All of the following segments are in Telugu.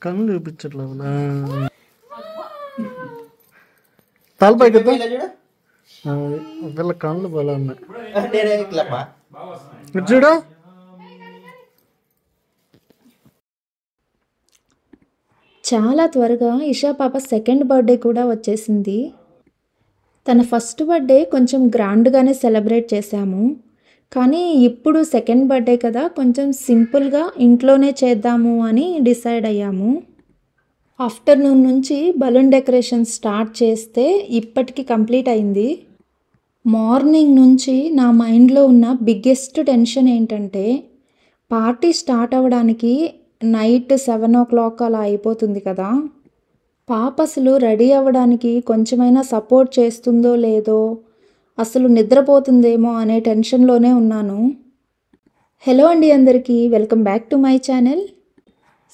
కళ్ళు చూపించట్లేదు తలపైకి వీళ్ళ కళ్ళు బలా ఉన్నాయి చూడు. చాలా త్వరగా ఇషా పాప సెకండ్ బర్త్డే కూడా వచ్చేసింది. తన ఫస్ట్ బర్త్డే కొంచెం గ్రాండ్గానే సెలబ్రేట్ చేశాము, కానీ ఇప్పుడు సెకండ్ బర్త్డే కదా కొంచెం సింపుల్గా ఇంట్లోనే చేద్దాము అని డిసైడ్ అయ్యాము. ఆఫ్టర్నూన్ నుంచి బలూన్ డెకరేషన్ స్టార్ట్ చేస్తే ఇప్పటికి కంప్లీట్ అయింది. మార్నింగ్ నుంచి నా మైండ్లో ఉన్న బిగ్గెస్ట్ టెన్షన్ ఏంటంటే పార్టీ స్టార్ట్ అవ్వడానికి నైట్ 7 o'clock అలా అయిపోతుంది కదా. పాప అసలు రెడీ అవ్వడానికి కొంచెమైనా సపోర్ట్ చేస్తుందో లేదో, అసలు నిద్రపోతుందేమో అనే టెన్షన్లోనే ఉన్నాను. హలో అండి అందరికీ, welcome back to my channel.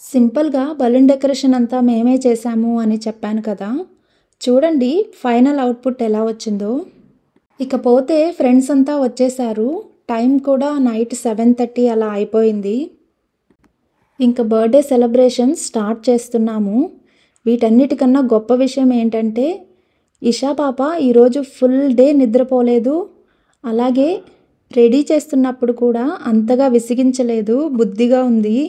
సింపుల్గా బలూన్ డెకరేషన్ అంతా మేమే చేశాము అని చెప్పాను కదా, చూడండి ఫైనల్ అవుట్పుట్ ఎలా వచ్చిందో. ఇకపోతే ఫ్రెండ్స్ అంతా వచ్చేసారు. టైం కూడా నైట్ 7:30 అలా అయిపోయింది. ఇంకా బర్త్డే సెలబ్రేషన్ స్టార్ట్ చేస్తున్నాము. వీటన్నిటికన్నా గొప్ప విషయం ఏంటంటే ఇషా పాప ఈరోజు ఫుల్ డే నిద్రపోలేదు. అలాగే రెడీ చేస్తున్నప్పుడు కూడా అంతగా విసిగించలేదు, బుద్ధిగా ఉంది.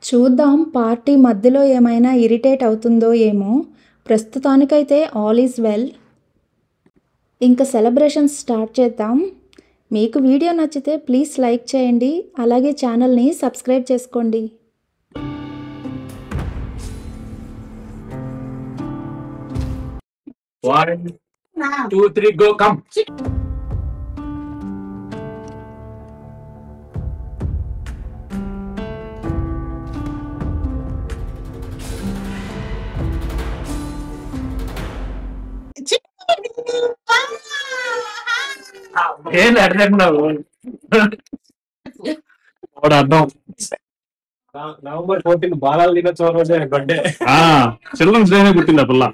చూద్దాం పార్టీ మధ్యలో ఏమైనా ఇరిటేట్ అవుతుందో ఏమో. ప్రస్తుతానికైతే ఆల్ ఈజ్ వెల్. ఇంకా సెలబ్రేషన్స్ స్టార్ట్ చేద్దాం. మీకు వీడియో నచ్చితే ప్లీజ్ లైక్ చేయండి, అలాగే ఛానల్ని సబ్స్క్రైబ్ చేసుకోండి. One, two, three, go, come. ఏం అర్థం అర్థం నవంబర్ 14 బాలాలు దినోత్సవం రోజే బర్త్డే. చిల్డ్రన్స్ డేనే పుట్టింది ఆ పిల్ల.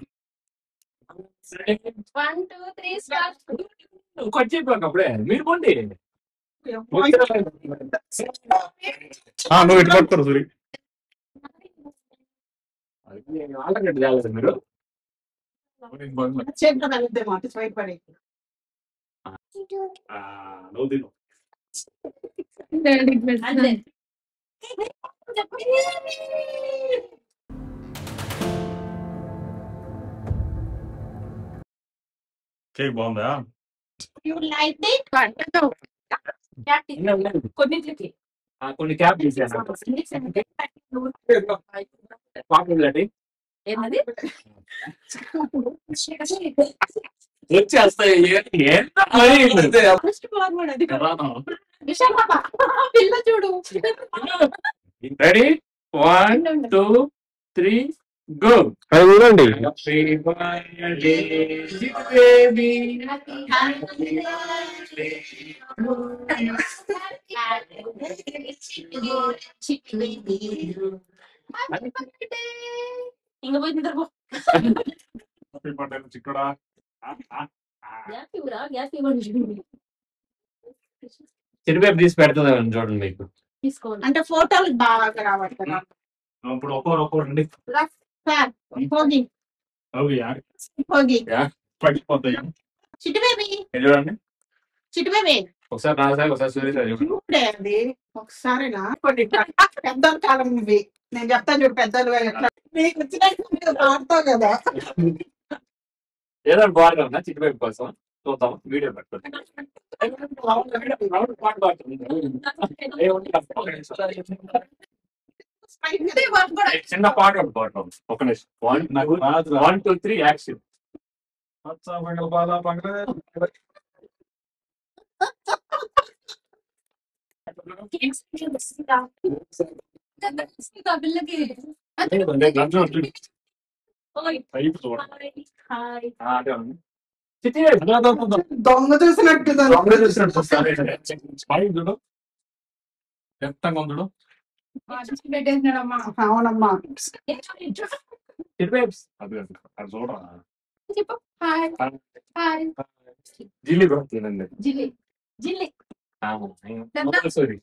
కట్ చెప్పాక అప్పుడే మీరు పోండి. నువ్వు ఇటు పట్టుకోరు సూరి. ఆల్టర్నేట్ చేయాలి మీరు. నువ్వు తిను. కేక్ బాగుందా? కొన్ని క్యాప్ తీసాను. వచ్చేస్తాయి. Ready 1, 2, 3 go. అది చూడండి. చిక్కడా చిరువేపు తీసి పెడుతుంది చూడండి మీకు. అంటే ఫోటోలు బాగా రావట్లేదు. ఇప్పుడు ఒక్కోరండి పడిపోతాయి. చిట్టి బేబీ చూడండి. చిట్టి బేబీ ఒకసారి రాసారి ఒకసారి చూడే అది ఒకసారినా కొన్ని పెద్ద కాలం ఇవి నేను చెప్తాను చూడు. పెద్దలు ఎట్లా నీకు వచ్చినట్టు పాడతావు కదా. ఏదో బాగుందా చిట్టి బేబీ కోసం చూద్దాం. వీడియో పెట్టుకోండి. పాట పాడుతుంది. చిన్న పాట పాడటం. ఒక నిమిషం. 1, 2, 3 యాక్షన్. దొంగ చూసినట్టు ఎంతంగా పెట్టేసినాడమ్మా. అవునమ్మా. చూడరా జిల్లి పడుతుందండి. సారీ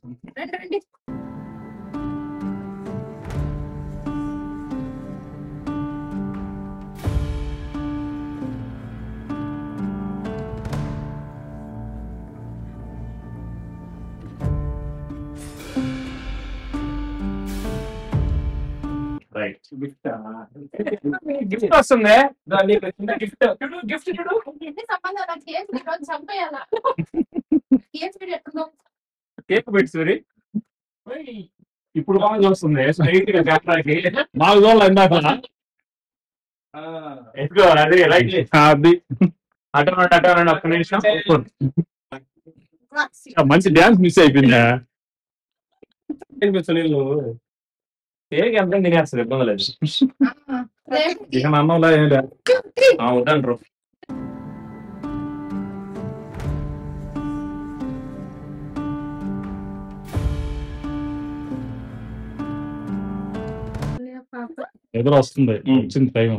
రైట్ గిఫ్ట్ వస్తుంది గిఫ్ట్ గిఫ్ట్ చూడు కేక్ పెట్టి సూరి ఇప్పుడు బాగా చూస్తుంది స్ట్రైట్ గా కెమెరాకి బాగా చూడాలి ఇందాక ఎత్తుకో అది రైట్ అది అటోనండి ఒక్క నిమిషం మంచి డ్యాన్స్ మిస్ అయిపోయిందా సునీల్ కేక్ ఎంత తినేస్తుంది ఇబ్బంది లేదు ఇక మా అన్నంలో ఏం లేదు వద్దంటారు ఎదురు వస్తుంది వచ్చింది టైం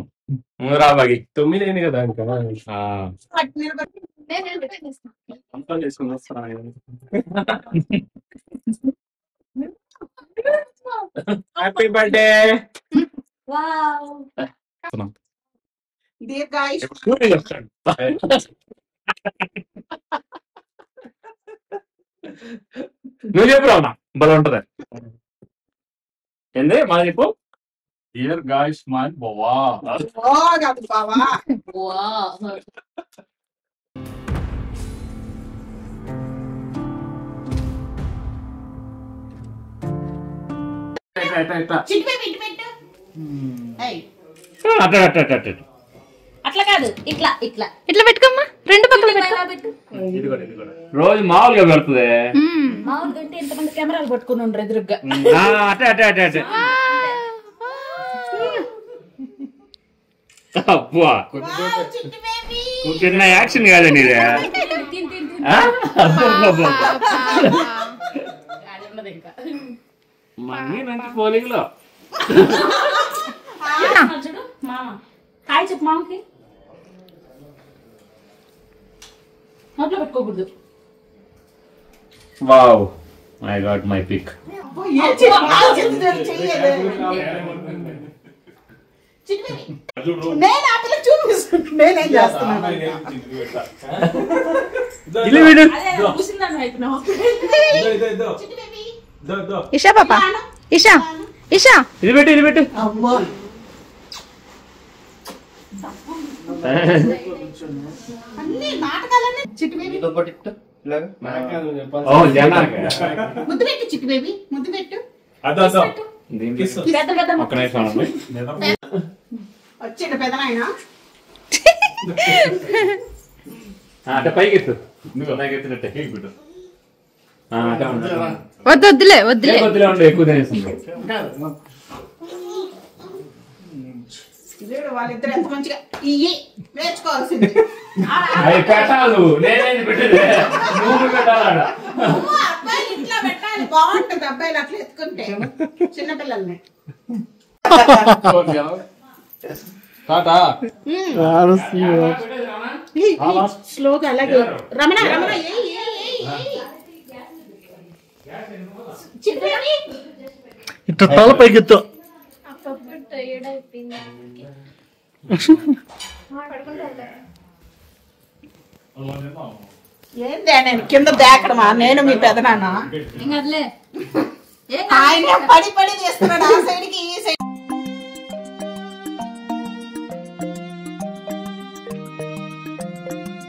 రా బాగి 9 అయింది కదా ఇంకా అంతా చేసుకుని వస్తా హ్యాపీ బర్త్డే నువ్వు చెప్పు రావునా బలం ఉంటది ఏంది మా చెప్పు Dear guys, man, bawa. Oh, gak bawa. Wow. అట్లా కాదు ఇట్లా ఇట్లా ఇట్లా పెట్టుకోమ్మా, రెండు పక్కల పెట్టు. రోజు మామూలుగా పెడుతుంది మామూలుగా అంటే ఎంతమంది కెమెరాలు పట్టుకుని ఉండరు ఎదురుగ్గా. అబ్బా చిన్న యాక్షన్ కాదండి ఇది మనీ మంచి పోలింగ్లో చూడు మామ హాయ్ చెప్పు మామకి. నోట్లో పెట్టుకోకూడదు. Wow I got my pic నేను ఆ పిల్లకి చూపిస్తుంటే నేనేం చేస్తున్నాను ఇషా పాప, ఇషా ఇషా ఇది పెట్టు అమ్మో అన్ని నాటకాలన్నీ చిట్టి బేబీ ముద్దు పెట్టు చిట్టి బేబీ ముద్దు పెట్టు ఒక్క నిమిషం వచ్చాడు పెదనాయన అంటే పైకి ఎత్తు ఎత్తినట్టే వద్దులే కొద్దిగా ఉండే ఎక్కువ తినేస్తుంది వాళ్ళిద్దరు ఎంత మంచిగా ఇయ్యి నేర్చుకోవాల్సింది అవి పెట్టాలి నేనేది పెట్టేది నువ్వు పెట్టాలి అబ్బాయిలు ఇట్లా పెట్టాలి బాగుంటుంది అబ్బాయిలు అట్లా ఎత్తుకుంటే చిన్నపిల్లల్ని స్లోగా అలాగే రమణ రమణ ఇట్లా తల పైకెత్తు. ఏంది నేను కింద దాకడమా నేను మీ పెదనాన్న ఆయన పడి పడి చేస్తున్నాడు